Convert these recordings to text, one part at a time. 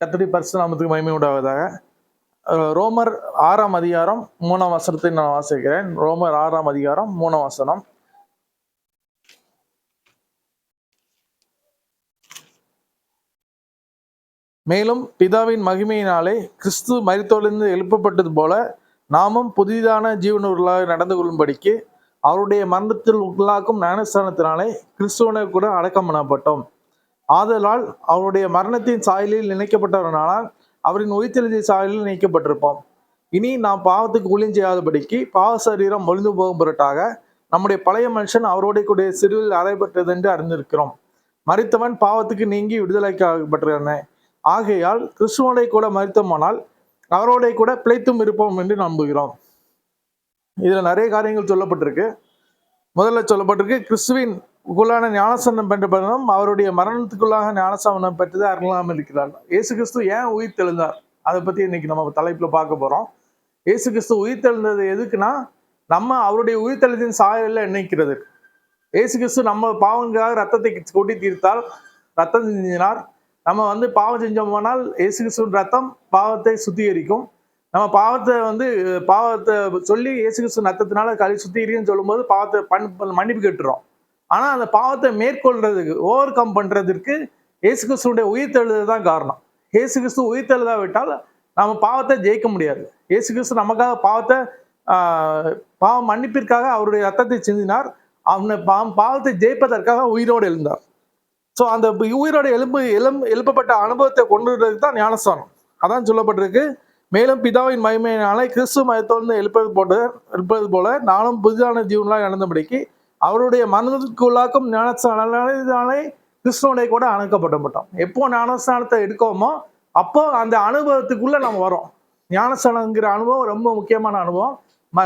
கர்த்தருடைய பரிசுத்த நாமத்துக்கு மகிமை உண்டாவதாக. ரோமர் 6ஆம் அதிகாரம் 3ஆம் வசனத்தை நான் வாசிக்கிறேன். ரோமர் 6ஆம் அதிகாரம் 3ஆம் வசனம். மேலும் பிதாவின் மகிமையினாலே கிறிஸ்து மரித்தோரிலிருந்து எழுப்பப்பட்டது போல நாமும் புதிதான ஜீவனுள்ளாக நடந்து கொள்ளும்படிக்கு அவருடைய மரணத்தில் உள்ளாக்கும் ஞானஸ்தானத்தினாலே கிறிஸ்துவனை கூட அடக்கம் பண்ணப்பட்டோம். ஆதலால் அவருடைய மரணத்தின் சாயலில் நினைக்கப்பட்டவர்களால் அவரின் உயிர்த்தெழுதிய சாயலில் நினைக்கப்பட்டிருப்போம். இனி நாம் பாவத்துக்கு ஊழியம் செய்யாதபடிக்கு பாவ சரீரம் ஒழிந்து போகும் பொருட்டாக நம்முடைய பழைய மனுஷன் அவரோட கூட சிறுவில் அறையப்பட்டது என்று அறிந்திருக்கிறோம். மரித்தவன் பாவத்துக்கு நீங்கி விடுதலைக்காகப்பட்டிருக்கிறன. ஆகையால் கிறிஸ்துவோட கூட மரித்தோமானால் அவரோட கூட பிழைத்தும் இருப்போம் என்று நம்புகிறோம். இதுல நிறைய காரியங்கள் சொல்லப்பட்டிருக்கு. முதல்ல சொல்லப்பட்டிருக்கு, கிறிஸ்துவின் உள்ளான ஞானஸ்தானம் பெற்றபடியும் அவருடைய மரணத்துக்குள்ளாக ஞானஸ்தானம் பெற்றது அறியாமல் இருக்கிறார். இயேசு கிறிஸ்து ஏன் உயிர் தெழுந்தார், அதை பத்தி இன்னைக்கு நம்ம தலைப்புல பார்க்க போறோம். இயேசு கிறிஸ்து உயிர் தெழுந்தது எதுக்குன்னா, நம்ம அவருடைய உயிர் தெழுதின் சாயலில் எண்ணிக்கிறது. இயேசு கிறிஸ்து நம்ம பாவங்களுக்காக ரத்தத்தை கொட்டி தீர்த்தால், ரத்தம் செஞ்சினார். நம்ம பாவம் செஞ்சோம்னால் இயேசு கிறிஸ்துவின் ரத்தம் பாவத்தை சுத்திகரிக்கும். நம்ம பாவத்தை சொல்லி இயேசு கிறிஸ்து ரத்தத்தினால கழி சுத்திகரிக்குன்னு சொல்லும்போது பாவத்தை மன்னிப்பு கேட்டுறோம். ஆனா அந்த பாவத்தை மேற்கொள்றதுக்கு, ஓவர் கம் பண்றதுக்கு இயேசு கிறிஸ்துடைய உயிர் தெழுதல் தான் காரணம். இயேசு கிறிஸ்து உயிர் தெழுதாவிட்டால் நம்ம பாவத்தை ஜெயிக்க முடியாது. இயேசு கிறிஸ்து நமக்காக பாவ மன்னிப்பிற்காக அவருடைய ரத்தத்தை சிந்தினார். பாவத்தை ஜெயிப்பதற்காக உயிரோடு எழுந்தார். ஸோ அந்த உயிரோட எழுப்பப்பட்ட அனுபவத்தை கொண்டு வரதுக்கு தான் ஞானஸ்தானம். அதான் சொல்லப்பட்டிருக்கு, மேலும் பிதாவின் மகிமையினாலே கிறிஸ்து மரித்தோரிலிருந்து எழுப்பது போல நானும் புதிதான ஜீவனாய் நடந்தபடிக்கு அவருடைய மனதுக்குள்ளாக்கும் ஞானஸ்தானத்தினாலே கிறிஸ்துவோடைய கூட அணைக்கப்பட்டோம். எப்போ ஞானஸ்தானத்தை எடுக்கோமோ அப்போ அந்த அனுபவத்துக்குள்ள நம்ம வரோம். ஞானஸ்தானங்கிற அனுபவம் ரொம்ப முக்கியமான அனுபவம்.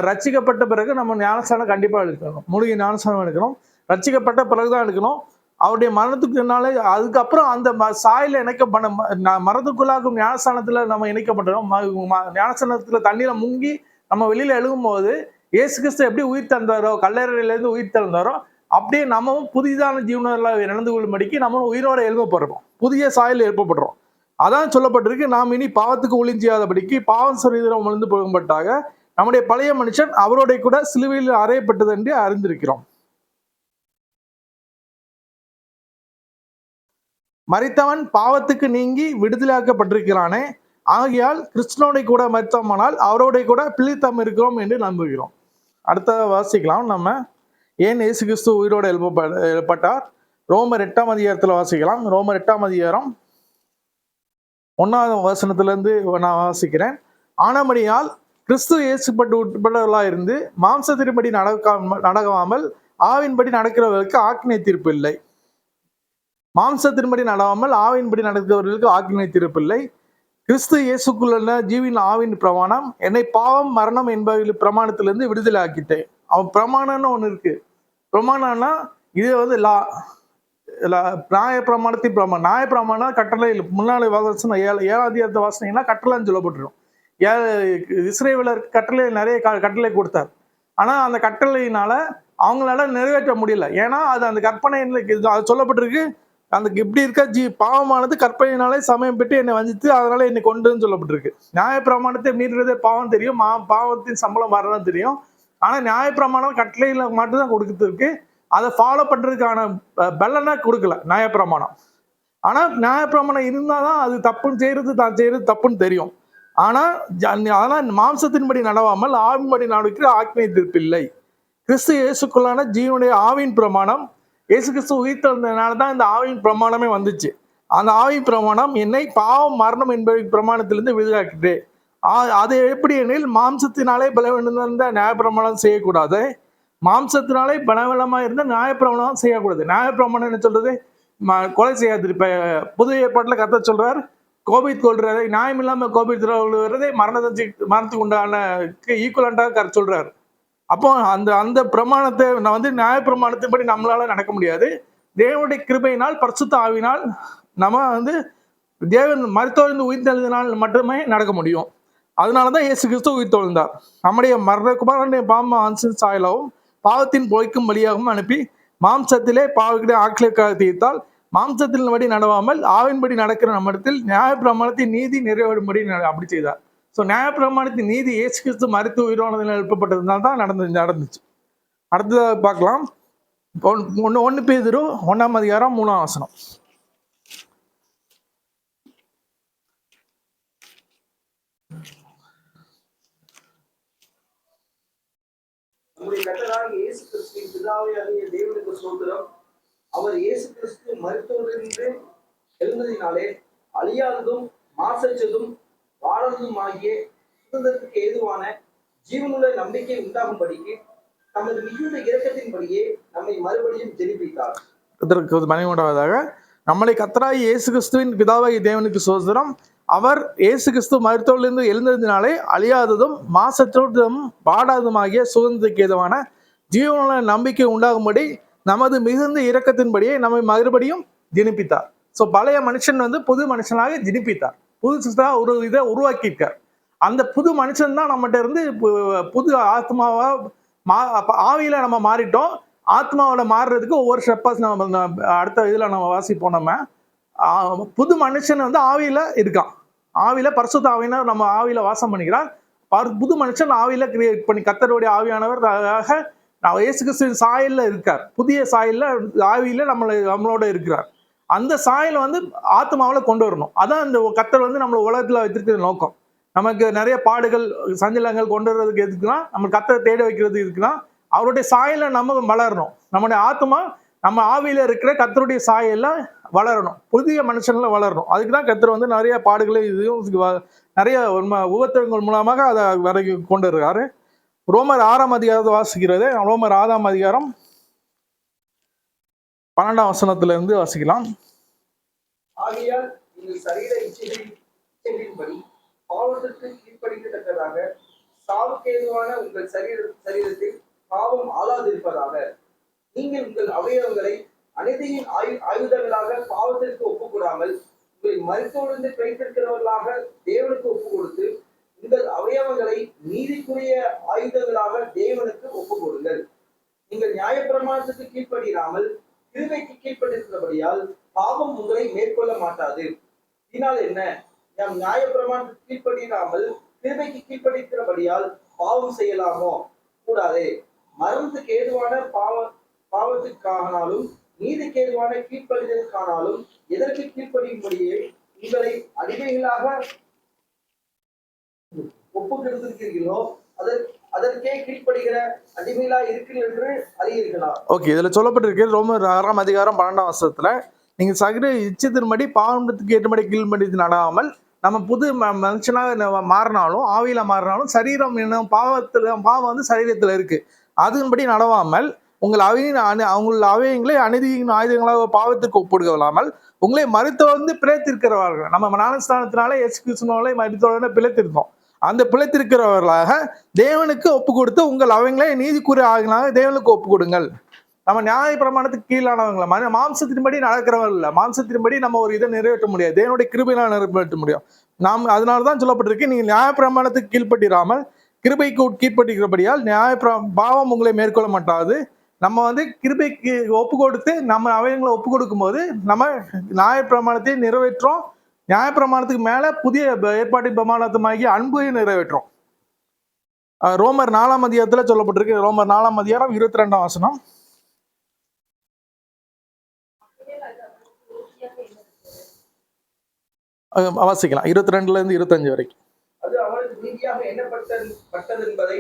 ரட்சிக்கப்பட்ட பிறகு நம்ம ஞானஸ்தானம் கண்டிப்பா எடுக்கணும். மூலிகை ஞானஸ்தானம் எடுக்கணும். ரட்சிக்கப்பட்ட பிறகுதான் எடுக்கணும். அவருடைய மரணத்துக்குனால அதுக்கப்புறம் அந்த சாயில இணைக்கப்பட மரணத்துக்குள்ளாகும் ஞானஸ்தானத்துல நம்ம இணைக்கப்பட்டோம். ஞானஸ்தானத்துல தண்ணீரை முங்கி நம்ம வெளியில எழுகும் போது இயேசு கிறிஸ்து எப்படி உயிர் தந்தாரோ, கல்லறையிலேருந்து உயிர் தந்தாரோ, அப்படியே நம்மவும் புதிதான ஜீவனெல்லாம் நடந்து கொள்ளும்படிக்கு நம்மளும் உயிரோட எழுப்பப்படுறோம். புதிய சாயல் எழுப்பப்படுறோம். அதான் சொல்லப்பட்டிருக்கு, நாம் இனி பாவத்துக்கு ஊழியம் செய்யாதபடிக்கு பாவம் சரீரம் விழுந்து போகும்பட்டாக நம்முடைய பழைய மனுஷன் அவரோட கூட சிலுவையில் அறையப்பட்டது என்று அறிந்திருக்கிறோம். மரித்தவன் பாவத்துக்கு நீங்கி விடுதலையாக்கப்பட்டிருக்கிறானே, ஆகையால் கிறிஸ்துவோட கூட மரித்தோமானால் அவரோட கூட பிழைத்தம் இருக்கிறோம் என்று நம்புகிறோம். அடுத்த வாசிக்கலாம். நம்ம ஏன் இயேசு கிறிஸ்து உயிரோடு எழுப்பப்பட்டார். ரோமர் 8ஆம் அதிகாரத்தில் வாசிக்கலாம். ரோமர் 8ஆம் அதிகாரம் 1ஆம் வசனத்திலிருந்து நான் வாசிக்கிறேன். ஆனபடியால் கிறிஸ்து இயேசுப்பட்டு உட்பட்டவர்களாக இருந்து மாம்சத்தின்படி நடக்காமல் ஆவின்படி நடக்கிறவர்களுக்கு ஆக்கினை தீர்ப்பு இல்லை. மாம்சத்தின்படி நடாமல் ஆவின்படி நடக்கிறவர்களுக்கு ஆக்கினை தீர்ப்பு இல்லை. கிறிஸ்து இயேசுக்குள்ள ஜீவின் ஆவின் பிரமாணம் என்னை பாவம் மரணம் என்பவர்கள் பிரமாணத்திலிருந்து விடுதலை ஆக்கிட்டேன். அவன் பிரமாணம்னு ஒண்ணு இருக்கு. பிரமாணம்னா இது நியாய பிரமாணத்தின் பிரமாணம். நியாய பிரமாணம் கட்டளை முன்னாடி வாசனம் 7ஆம் அதிகாரத்தை வாசனைன்னா கட்டளைன்னு சொல்லப்பட்டிருக்கும். இஸ்ரவேலருக்கு கட்டளை நிறைய கட்டளை கொடுத்தார். ஆனா அந்த கட்டளையினால அவங்களால நிறைவேற்ற முடியல. ஏன்னா அது அந்த கற்பனை அது சொல்லப்பட்டிருக்கு, அந்த இப்படி இருக்க பாவமானது கற்பனையினாலே சமயம் பெற்று என்னை வஞ்சித்து அதனால என்னை கொண்டுன்னு சொல்லப்பட்டிருக்கு. நியாயப்பிரமாணத்தை மீறுறதே பாவம் தெரியும், பாவத்தின் சம்பளம் வரதான் தெரியும். ஆனா நியாயப்பிரமாணம் கட்டளையில மட்டும்தான் கொடுத்துருக்கு. அதை ஃபாலோ பண்றதுக்கான பலனை கொடுக்கல நியாயப்பிரமாணம். ஆனா நியாயப்பிரமாணம் இருந்தாதான் அது தப்புன்னு தான் செய்யறது தப்புன்னு தெரியும். ஆனா மாம்சத்தின்படி நடவாமல் ஆவின்படி நடக்கிற ஆக்கினை தீர்ப்பு இல்லை. கிறிஸ்து இயேசுக்குள்ளான ஜீவனுடைய ஆவின் பிரமாணம், இயேசு கிறிஸ்து உயிர் தெழுந்ததுனால தான் இந்த ஆவின் பிரமாணமே வந்துச்சு. அந்த ஆவின் பிரமாணம் என்னை பாவம் மரணம் என்பது பிரமாணத்திலிருந்து விடுதலாக்கிட்டு, அது எப்படி எனில் மாம்சத்தினாலே பலவீனந்த நியாயப்பிரமாணம் செய்யக்கூடாது, மாம்சத்தினாலே பலவீனமா இருந்த நியாயப்பிரமாணம் செய்யக்கூடாது. நியாயப்பிரமாணம் என்ன சொல்றது, கொலை செய்யாது. இப்ப புது ஏற்பாட்டுல கர்த்தர் சொல்றார், கோபித் கொள்றதை நியாயம் இல்லாம கோபித் கொள்வதை மரணத்துக்கு உண்டான ஈக்குவலண்டாக கருத்து சொல்றாரு. அப்போ அந்த பிரமாணத்தை நியாய பிரமாணத்தின்படி நம்மளால நடக்க முடியாது. தேவனுடைய கிருபையினால் பரிசுத்த ஆவினால் நம்ம தேவன் மரித்தோரிலிருந்து உயிர் தெழுதினால் மட்டுமே நடக்க முடியும். அதனாலதான் இயேசு கிறிஸ்து உயிர் தெழுந்தார். நம்முடைய மரணகுமாரனுடைய பாவ சாயலாவும் பாவத்தின் பொய்க்கும் வழியாகவும் அனுப்பி மாம்சத்திலே பாவத்தை ஆக்கிரக்காக தீர்த்தால் மாம்சத்தின்படி நடவாமல் ஆவின்படி நடக்கிற நம்மிடத்தில் நியாயப்பிரமாணத்தின் நீதி நிறைவேறும்படி அப்படி செய்தார். ஸோ நியாயப்பிரமாணத்தின் நீதி இயேசு கிறிஸ்து மரித்து உயிரோனதில் எழுப்பப்பட்டதுனால தான் நடந்துச்சு. அடுத்ததாக பார்க்கலாம். 1 பேதுரு 1 அதிகாரம் 3 வசனம். நம்முடைய கர்த்தராகிய இயேசு கிறிஸ்துவின் பிதாவாகிய தேவனுக்கு ஸ்தோத்திரம். அவர் இயேசு கிறிஸ்து மரித்தோரிலிருந்து எழுந்ததினாலே அழியாததும் மாசற்றதும் வாழறதுமாகிய சுதந்திரத்துக்கு ஏதுவான ஜீவனுள்ள நம்பிக்கை உண்டாகும்படிக்கு தமது மிகுந்த இரக்கத்தின்படியே நம்மை மறுபடியும் ஜெனிப்பித்தார். மனைவியாக நம்மளை கர்த்தராகிய இயேசு கிறிஸ்துவின் பிதாவாகிய தேவனுக்கு ஸ்தோத்திரம். அவர் இயேசு கிறிஸ்து மரித்தோரிலிருந்து எழுந்ததினாலே அழியாததும் மாசற்றதும் வாடாததுமாகிய சுதந்திரத்துக்கு ஏதுவான ஜீவனுள்ள நம்பிக்கை உண்டாகும்படி நமது மிகுந்த இரக்கத்தின்படியே நம்மை மறுபடியும் ஜெனிப்பித்தார். ஸோ பழைய மனுஷன் புது மனுஷனாக ஜெனிப்பித்தார், புதுசா ஒரு இதை உருவாக்கியிருக்கார். அந்த புது மனுஷன் தான் நம்மகிட்ட இருந்து புது ஆத்மாவா ஆவியில நம்ம மாறிட்டோம். ஆத்மாவோட மாறுறதுக்கு ஒவ்வொரு ஸ்டெப்பாஸ் நம்ம அடுத்த இதுல நம்ம வாசிப்போம். நம்ம புது மனுஷன் ஆவியில இருக்கான். ஆவியில பரிசுத்த ஆவியினர் நம்ம ஆவியில வாசம் பண்ணிக்கிறார். புது மனுஷன் ஆவியில கிரியேட் பண்ணி கர்த்தருடைய ஆவியானவர் இயேசு கிறிஸ்துவின் சாயல்ல இருக்கார். புதிய சாயல்ல ஆவியில நம்மளோட இருக்கிறார். அந்த சாயல் ஆத்மாவில கொண்டு வரணும். அதான் இந்த கர்த்தர் நம்ம உலகத்துல வச்சிருக்கிற நோக்கம். நமக்கு நிறைய பாடுகள் சஞ்சலங்கள் கொண்டு வர்றதுக்கு எதுக்குன்னா நம்ம கர்த்தரை தேட வைக்கிறது இருக்குன்னா அவருடைய சாயல நம்ம வளரணும். நம்முடைய ஆத்மா நம்ம ஆவியில இருக்கிற கர்த்தருடைய சாயல்ல வளரணும், புதிய மனுஷன்ல வளரணும். அதுக்குதான் கர்த்தர் நிறைய பாடுகளை இதையும் நிறைய உபத்திரங்கள் மூலமாக அதை வரைக்கும் கொண்டு வருகிறாரு. ரோமர் 6 அதிகாரத்தை வாசிக்கிறது. ரோமர் 6 அதிகாரம் 12 வசனத்திலிருந்து வாசிக்கலாம். ஆகையால் நீங்கள் சரீர இச்சைகளின்படி பாவத்திற்கு கீழ்ப்படிக்கத்தக்கதாக சாவுக்கு ஏதுவான உங்கள் சரீரத்தில் பாவம் ஆளாதிருப்பதாக நீங்கள் உங்கள் அவயவங்களை அநீதியின் ஆயுதங்களாக பாவத்திற்கு ஒப்புக்கூடாமல் உங்களை மரித்தோடு பிழைத்திருக்கிறவர்களாக தேவனுக்கு ஒப்பு கொடுத்து உங்கள் அவயவங்களை நீதிக்குரிய ஆயுதங்களாக தேவனுக்கு ஒப்புக் கொடுங்கள். நீங்கள் நியாயப்பிரமாணத்துக்கு கீழ்ப்படியாமல் கிருபைக்கு கீழ்ப்பட்டிருக்கிறபடியால் பாவம் உங்களை மேற்கொள்ள மாட்டாது. இதனால் என்ன? நாம் நியாயப்பிரமாணத்துக்கு கீழ்ப்படியாமல் கிருபைக்கு கீழ்ப்படிக்கிறபடியால் பாவம் செய்யலாமோ? கூடாதே. மரணத்துக்கு ஏதுவான பாவத்துக்கானாலும் நீதிக்கு ஏதுவான கீழ்ப்படிதலுக்கானாலும் எதற்கு கீழ்ப்படியும்படியே உங்களை அடிமைகளாக ஒப்புக்கொடுத்திருக்கிறீர்களோ அதற்கே கீழ்ப்படுகிற அடிமைகளா இருக்கிறீர்கள் என்று அறியீர்களா? ஓகே, இதுல சொல்லப்பட்டிருக்கு ரோமர் 6 அதிகாரம் 12 வசனத்துல நீங்க சகல இச்சத்தின்படி பாவத்துக்கு ஏற்றபடி கீழ்ப்படி நடாமல் நம்ம புது மனுஷனாக மாறினாலும் ஆவியில மாறினாலும் சரீரம் என்ன பாவம் சரீரத்துல இருக்கு. அதன்படி நடவாமல் உங்கள் அவங்கள அவயங்களை அநீதியின் ஆயுதங்களாக பாவத்திற்கு ஒப்புடுகலாமல் உங்களை மருத்துவ பிழைத்திருக்கிறவர்கள். நம்ம ஞானஸ்தானத்தினால இயேசு கிறிஸ்துவினாலே மருத்துவ பிழைத்திருக்கோம். அந்த பிழைத்திருக்கிறவர்களாக தேவனுக்கு ஒப்பு கொடுத்து உங்கள் அவங்களே நீதிக்குரிய ஆகினாக தேவனுக்கு ஒப்பு கொடுங்கள். நம்ம நியாய பிரமாணத்துக்கு கீழானவங்கள மாம்சத்தின்படி நடக்கிறவர்கள் இல்லை. மாம்சத்தின்படி நம்ம ஒரு இதை நிறைவேற்ற முடியாது, தேவனுடைய கிருபையினால் நிறைவேற்ற முடியும். நாம் அதனாலதான் சொல்லப்பட்டிருக்கு, நீங்கள் நியாய பிரமாணத்துக்கு கீழ்ப்பட்டிராமல் கிருபைக்கு கீழ்ப்பட்டிருக்கிறபடியால் பாவம் உங்களை மேற்கொள்ள மாட்டாது. நம்ம கிருபைக்கு ஒப்பு கொடுத்து நம்ம அவயங்களை ஒப்பு கொடுக்கும் போது நம்ம நியாய பிரமாணத்தை நிறைவேற்றோம். நியாயப்பிரமாணத்துக்கு மேல புதிய ஏற்பாட்டின் பிரமாணத்துமாகி அன்பையும் நிறைவேற்றும். ரோமர் 4 அதிகாரத்துல சொல்லப்பட்டிருக்கு. ரோமர் 4 அதிகாரம் 22 வசனம் வாசிக்கலாம். 22 இருந்து 25 வரைக்கும். அது அவனுக்கு நீதியாக எண்ணப்பட்டது என்பதை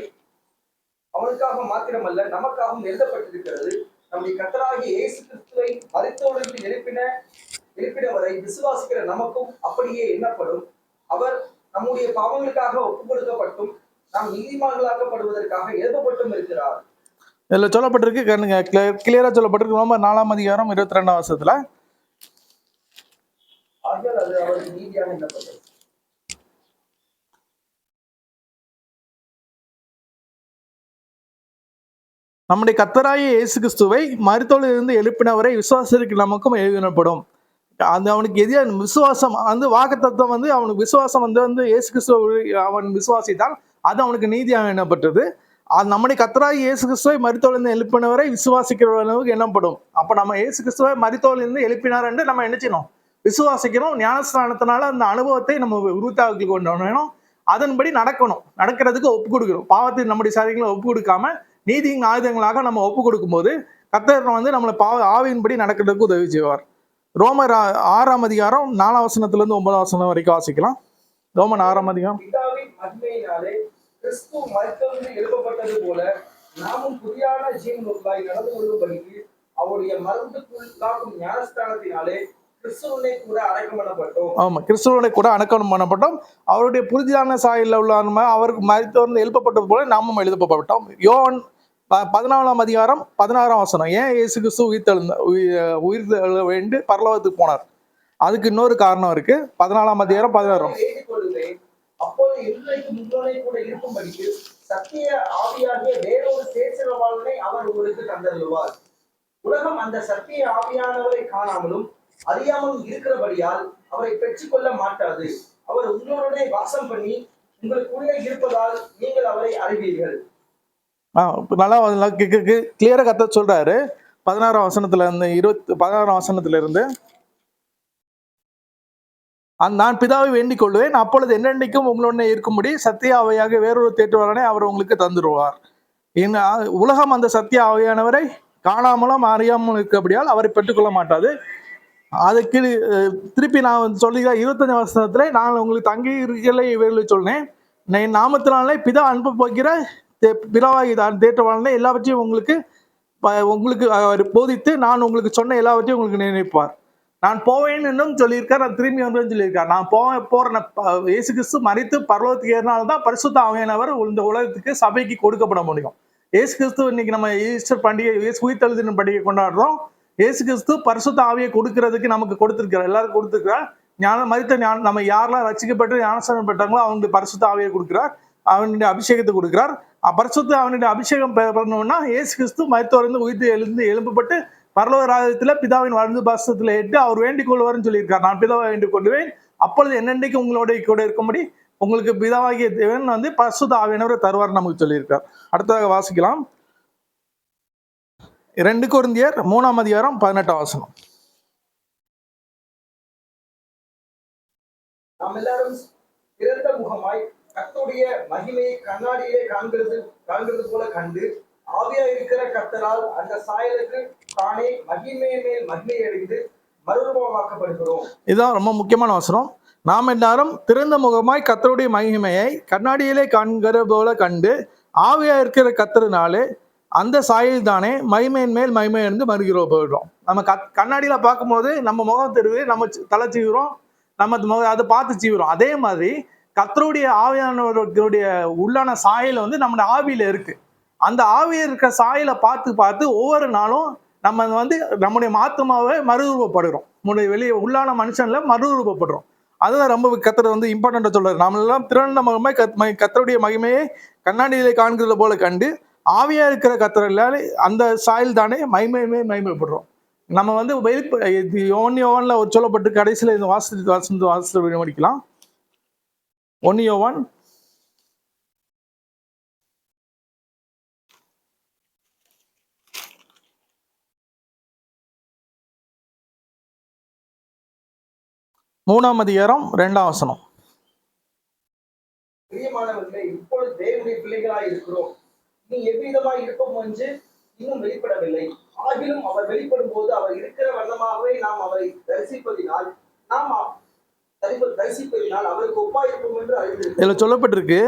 அவனுக்காக மாத்திரமல்ல நமக்காகவும் எழுதப்பட்டிருக்கிறது. நம்முடைய கர்த்தராகிய இயேசு கிறிஸ்துவை மரித்தோரிலிருந்து எழுப்பினவரை விசுவாசிக்கிற நமக்கும் அப்படியே எண்ணப்படும். அவர் நம்முடைய பாவங்களுக்காக ஒப்புக் கொடுக்கப்பட்டும் நாம் நீதிமான்களாக்கப்படுவதற்காக எழுதப்பட்டும் இருக்கிறார். இதுல சொல்லப்பட்டிருக்கு, கிளியரா சொல்லப்பட்டிருக்கு. ரோமர் 4 அதிகாரம் 22 வசனத்துல ஆகியால் அது அவருக்கு நீதியாக எண்ணப்பட்டது. நம்முடைய கர்த்தராகிய இயேசு கிறிஸ்துவை மரித்தோரிலிருந்து இருந்து எழுப்பினவரை விசுவாசிக்கு நமக்கும் எழுதப்படும். அது அவனுக்கு எதிராக விசுவாசம் வாக்குத்தத்தம் அவனுக்கு விசுவாசம் இயேசு கிறிஸ்துவ அவன் விசுவாசித்தான் அது அவனுக்கு நீதியாக எண்ணப்பட்டது. நம்முடைய கர்த்தராகிய இயேசு கிறிஸ்துவை மரித்தோரிலிருந்து எழுப்பினவரை விசுவாசிக்கிறவர்களுக்கு எண்ணப்படும். அப்ப நம்ம இயேசு கிறிஸ்துவை மரித்தோரிலிருந்து எழுப்பினார் என்று நம்ம என்ன செய்யணும்? விசுவாசிக்கிறோம். ஞானஸ்நானத்தினால அந்த அனுபவத்தை நம்ம உருத்தாக்கி கொண்டு வேணும். அதன்படி நடக்கணும். நடக்கிறதுக்கு ஒப்பு கொடுக்கணும். பாவத்தை நம்முடைய சரீரங்களை ஒப்பு கொடுக்காம நீதியின் ஆயுதங்களாக நம்ம ஒப்பு கொடுக்கும் போது கர்த்தர் வந்து நம்மளை ஆவியின்படி நடக்கிறதுக்கு உதவி செய்வார். ரோமர் 6ஆம் அதிகாரம் 4ஆம் வசனத்திலிருந்து 9ஆம் வசனம் வரைக்கும் வாசிக்கலாம். ரோமன் 6ஆம் அதிகாரம். பிதாவின் மகிமையினாலே கிறிஸ்து மரித்தோரிலிருந்து எழுப்பப்பட்டது போல நாமும் புதியான ஜீவனுள்ளாய் நடந்து கொள்ளும்படிக்கு அவருடைய மரணத்துக்குள்ளாகும் ஞானஸ்தானத்தினாலே கிறிஸ்துவனை கூட அடக்கம் பண்ணப்பட்டோம். ஆமா, கிறிஸ்துவனை கூட அடக்கம் பண்ணப்பட்டோம். அவருடைய புதிதான சாயலில் உள்ள அவருக்கு மரித்தோரிலிருந்து எழுப்பப்பட்டது போல நாமும் எழுப்பப்பட்டோம். யோவான் 14ஆம் அதிகாரம் 16ஆம் வசனம். ஏன் இயேசு கிறிஸ்து உயிர் வேண்டி பரலோகத்துக்கு போனார்? அதுக்கு இன்னொரு காரணம் இருக்கு. 14ஆம் அதிகாரம் 16. வேண்டிக் கொள்ளுவேன், அப்போது இன்றைக்கு முன்னோனை கூட இருக்கும்படிக்கு சத்திய ஆவியாகிய வேறொரு தேசவாளனை அவர் உங்களுக்கு தந்தருவார். உலகம் அந்த சத்திய ஆவியானவரை காணாமலும் அறியாமலும் இருக்கிறபடியால் அவரை பெற்றுக்கொள்ள மாட்டாது. அவர் உங்களுடனே வாசம் பண்ணி உங்களுக்குள்ளே இருப்பதால் நீங்கள் அவரை அறிவீர்கள். நல்லா கிளியரா கர்த்தர் சொல்றாரு. 16ஆம் வசனத்துல இருந்து 16ஆம் வசனத்துல இருந்து, நான் பிதாவை வேண்டிக் கொள்வேன், அப்பொழுது என்னென்னைக்கும் உங்களுடனே இருக்கும்படி சத்திய ஆவியாக வேறொரு தேற்றுவாரனை அவர் உங்களுக்கு தந்துடுவார். உலகம் அந்த சத்திய ஆவியானவரை காணாமலும் அறியாமலும் இருக்கிறபடியால் அவரை பெற்றுக்கொள்ள மாட்டாது. அதுக்கு திருப்பி நான் சொல்லுகிறேன் 25ஆம் வசனத்துல, நான் உங்களுக்கு தங்கி இருக்கலை இவர்களை சொன்னேன், என் நாமத்தினாலே பிதா அனுப்ப போகிற பிதாவாகி தேற்றவாளனை எல்லாவற்றையும் உங்களுக்கு அவர் போதித்து நான் உங்களுக்கு சொன்ன எல்லாவற்றையும் உங்களுக்கு நினைப்பார். நான் போவேன் என்றும் சொல்லியிருக்கார், நான் திரும்பி வந்தேன்னு சொல்லியிருக்கார். நான் போறேன். இயேசு கிறிஸ்து மரித்து பரலோகத்துக்கு ஏறினால்தான் பரிசுத்த ஆவியானவர் இந்த உலகத்துக்கு சபைக்கு கொடுக்கப்பட முடியும். இயேசு கிறிஸ்து இன்னைக்கு நம்ம ஈஸ்டர் பண்டிகை, உயிர்த்தெழுதலின் பண்டிகை கொண்டாடுறோம். இயேசு கிறிஸ்து பரிசுத்த ஆவியை கொடுக்கறதுக்கு நமக்கு கொடுத்திருக்கிறார், எல்லாரும் கொடுத்திருக்கிறார். நம்ம யாரெல்லாம் ரட்சிக்கப்பட்டு ஞானஸ்நானம் பெற்றாங்களோ அவங்களுக்கு பரிசுத்த ஆவியை கொடுக்கிறார், அவனுடைய அபிஷேகத்தை கொடுக்கிறார். பரிசுத்த அவனுடைய அபிஷேகம் பண்ணணும்னா இயேசு கிறிஸ்து மரித்தோரிலிருந்து எழுப்பப்பட்டு பரலோக ராஜ்யத்துல பிதாவின் வலது பாசத்துல ஏற்று அவர் வேண்டிக் கொள்வார்னு சொல்லியிருக்கார். நான் பிதாவை வேண்டிக் கொள்வேன், அப்பொழுது என்னென்னைக்கு உங்களோட கூட இருக்கும்படி உங்களுக்கு பிதாவாகிய தேவன் வந்து பரிசுத்த ஆவியானவரை தருவார் நமக்கு சொல்லியிருக்கார். அடுத்ததாக வாசிக்கலாம் 2 கொரிந்தியர் 3ஆம் அதிகாரம் 18ஆம் வசனம். நாம் எல்லாரும் திறந்த முகமாய் கர்த்தருடைய மகிமையை கண்ணாடியிலே காண்கிறது போல கண்டு ஆவியா இருக்கிற கர்த்தரால் அந்த சாயலுக்கு தானே மகிமையின் மேல் மகிமை அடைந்து மறுரூபமாக்கப்படுகிறோம். இதுதான் ரொம்ப முக்கியமான வசனம். நாம் எல்லாரும் திறந்த முகமாய் கர்த்தருடைய மகிமையை கண்ணாடியிலே காண்கிற போல கண்டு ஆவியா இருக்கிற கர்த்தரினாலே அந்த சாயல் தானே மகிமையின் மேல் மகிமை இருந்து மறுகிறோம். நம்ம கண்ணாடியில பார்க்கும்போது நம்ம முகம் தெரிவு, நம்ம தலை சீவுறோம், நம்ம அதை பார்த்து சீவுறோம். அதே மாதிரி கர்த்தருடைய ஆவியானவருடைய உள்ளான சாயல் வந்து நம்ம ஆவியில இருக்கு. அந்த ஆவியில் இருக்க சாயலை பார்த்து ஒவ்வொரு நாளும் நம்ம வந்து நம்முடைய ஆத்துமாவை மறுரூபப்படுறோம். நம்முடைய வெளியே உள்ளான மனுஷன்ல மறுரூபப்படுறோம். அதுதான் ரொம்ப கர்த்தர் வந்து இம்பார்ட்டண்டா சொல்றாரு. நம்ம எல்லாம் திறந்த முகமாய் கர்த்தருடைய மகிமையை கண்ணாடியிலே காண்கிறது போல கண்டு ஆவியா இருக்கிற கர்த்தரில் அந்த சாயல் தானே மகிமைப்படுறோம். நம்ம வந்து யோவான்ல ஒரு சொல்லப்பட்டு கடைசியில இந்த வாசத்தை முடிக்கலாம். 1 யோவான் 3ஆம் அதிகாரம் 2ஆம் வசனம். பிரியமானவர்களே, இப்பொழுது தேவனுடைய பிள்ளைகளாய் இருக்கிறோம், நீ எவ்விதமாய் இருப்போம் என்று இன்னும் வெளிப்படவில்லை. ஆகிலும் அவர் வெளிப்படும் போது அவர் இருக்கிற வண்ணமாகவே நாம் அவரை தரிசிப்பதினால் அவருக்கு ஒப்பாயிருப்போம் என்று அறிந்திருக்கிறோம். இதுல சொல்லப்பட்டிருக்கு,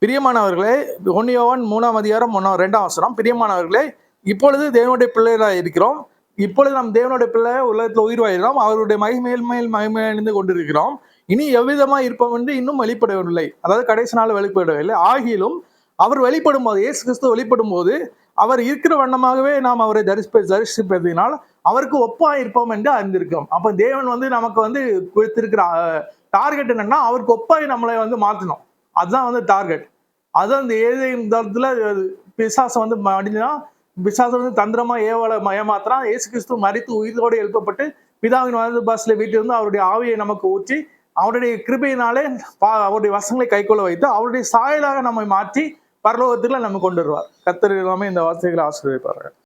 பிரியமானவர்களே, 1 யோவான் 3ஆம் அதிகாரம் 2ஆம் வசனம். பிரியமானவர்களே, இப்பொழுது தேவனுடைய பிள்ளைகளாய் இருக்கிறோம், இப்பொழுது நம் தேவனுடைய பிள்ளை உலகத்துல உயிர்வாயிடும், அவருடைய மகிமையில் மகிமையடைந்து கொண்டிருக்கிறோம், இனி எவ்விதமா இருப்போம் என்று இன்னும் வெளிப்படவில்லை. அதாவது கடைசி நாள் வெளிப்படவில்லை. ஆகிலும் அவர் வெளிப்படும் போது, இயேசு கிறிஸ்து வெளிப்படும் போது அவர் இருக்கிற வண்ணமாகவே நாம் அவரை தரிசிப்பதினால் அவருக்கு ஒப்பா இருப்போம் என்று அறிந்திருக்கிறோம். அப்ப தேவன் வந்து நமக்கு வந்து கொடுத்திருக்கிற டார்கெட் என்னன்னா அவருக்கு ஒப்பாய் நம்மளை வந்து மாற்றணும். அதுதான் வந்து டார்கெட். அதுதான் இந்த ஏதேனும் பிசாசம் வந்து மடிஞ்சுனா பிசாசம் வந்து தந்திரமா ஏமாத்துறான். இயேசு கிறிஸ்து மரித்து உயிரோடு எழுப்பப்பட்டு பிதாவின் வலது பாசல வீட்டிலிருந்து அவருடைய ஆவியை நமக்கு ஊற்றி அவருடைய கிருபையினாலே அவருடைய வசங்களை கைக்கொள்ள வைத்து அவருடைய சாயலாக நம்மை மாற்றி பரலோகத்துக்குள்ள நம்ம கொண்டு வருவார். கர்த்தர் எல்லாமே இந்த வார்த்தைகளை ஆசீர்வதிப்பார்கள்.